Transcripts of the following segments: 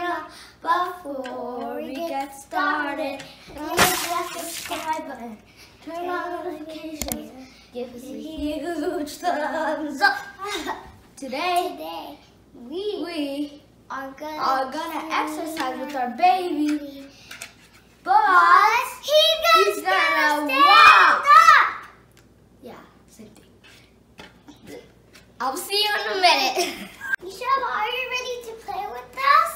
channel. Before we get started, press the subscribe button, turn on notifications, give us a huge thumbs up. Today we are gonna exercise with our baby, but he's gonna walk. Yeah, same thing. I'll see you in a minute. Michelle, are you ready to play with us?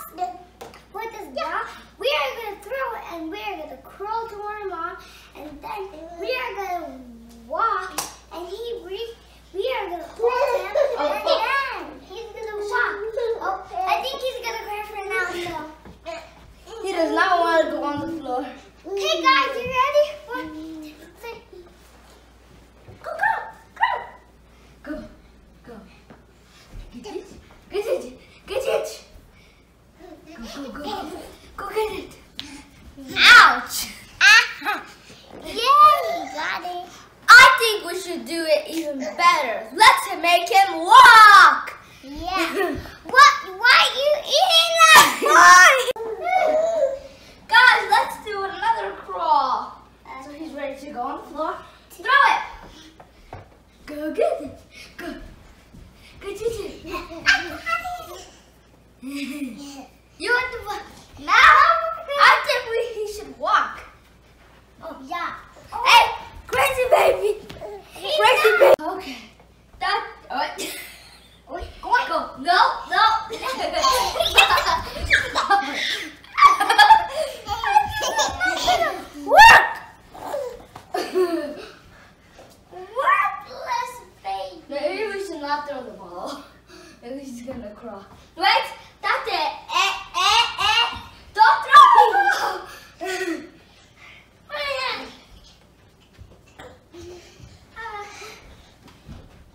With us now? We are going to throw it and we are going to crawl to our mom, and then we are going to walk and we are going to hold him and then he's going to walk. Oh, I think he's going to cry for now. So. He does not want to go on the floor. Okay guys, you ready? 1, 2, 3. Go. Get it. Go get it. Ouch. Yay, got it. I think we should do it even better. Let's make him walk. Yeah. Why are you eating that? Guys, let's do another crawl. So he's ready to go on the floor. Throw it. Go get it. Go. Get it. You want to walk? Now, I think he should walk. Oh, yeah. Hey, crazy baby. Crazy baby. Okay. Go. No. Work. Worthless baby. Maybe we should not throw the ball. Maybe he's gonna crawl. Wait, that's it. Don't throw me.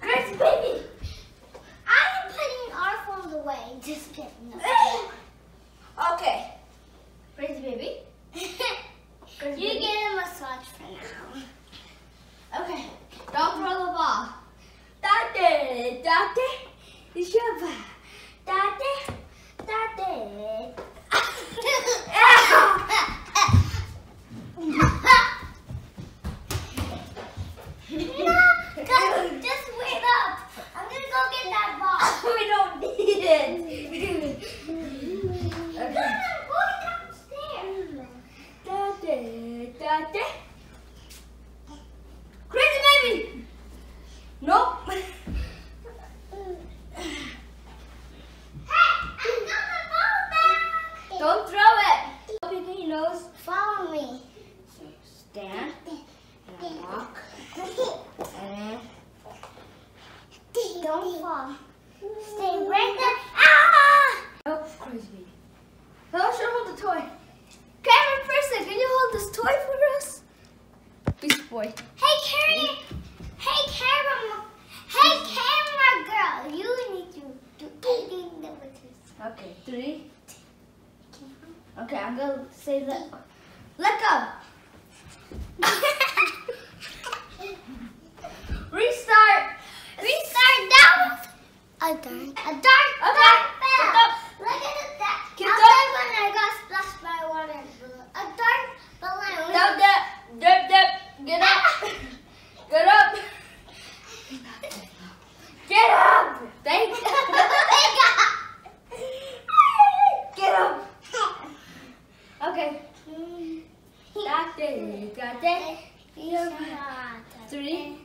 Crazy baby. I am putting our phones away. Just kidding. Okay. Crazy baby. You get a massage for now. Okay. Don't throw the ball. Tate. Shaba. Tate. No, just wait up. I'm gonna go get that ball. We don't need it. No, go downstairs. Tate. Crazy baby. Nope. Hey, I got the ball back. Don't throw it. Open your nose. Follow me. Stand. And walk. And Don't fall. Stay right there. Ah! oh, crazy baby. How should I hold the toy? Camera person, can you hold this toy for us? Beast boy. Hey, camera girl. You need to do anything that was Okay, 3. Okay, I'm gonna say let go. Restart down. A dark bell. Look at that. Keep I going. when I got splashed by water. A dark balloon. Down there. Get up. Get up. Get up. Thank you. Get up. Okay. Got it. 3,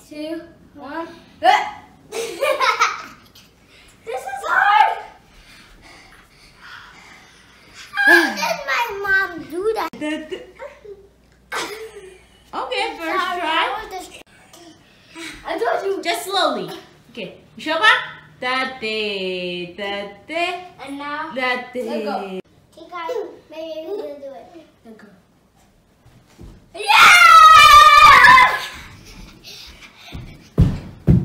2, 1. This is hard. How did my mom do that? Okay, first try. I told you. Just slowly. Okay. Shoba. Tate. And now, Tate. let go. Okay, guys, maybe we will do it. Let go. Yeah!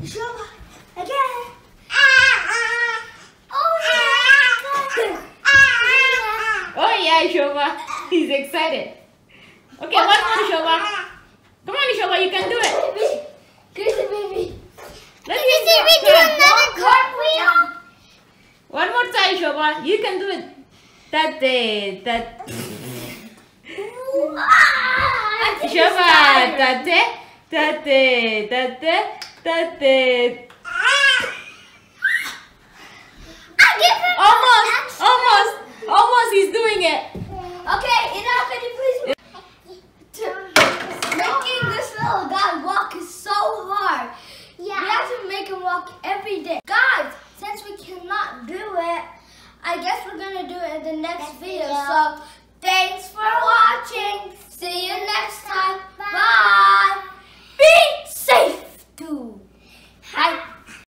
Shoba, again. Oh yeah, Shoba. He's excited. Okay, one more, Shoba. Come on, Shoba, you can do it. Crazy baby. Let's Did we do another cartwheel? One more time, Shoba. You can do it. tate, tate. Shoba, tate, tate, tate, tate. Almost, he's doing it. Okay, enough, can you please? Making this little guy walk is so hard. Yeah. We have to make him walk every day. Guys, since we cannot do it, I guess we're going to do it in the next video. So, thanks for watching. See you next time. Bye.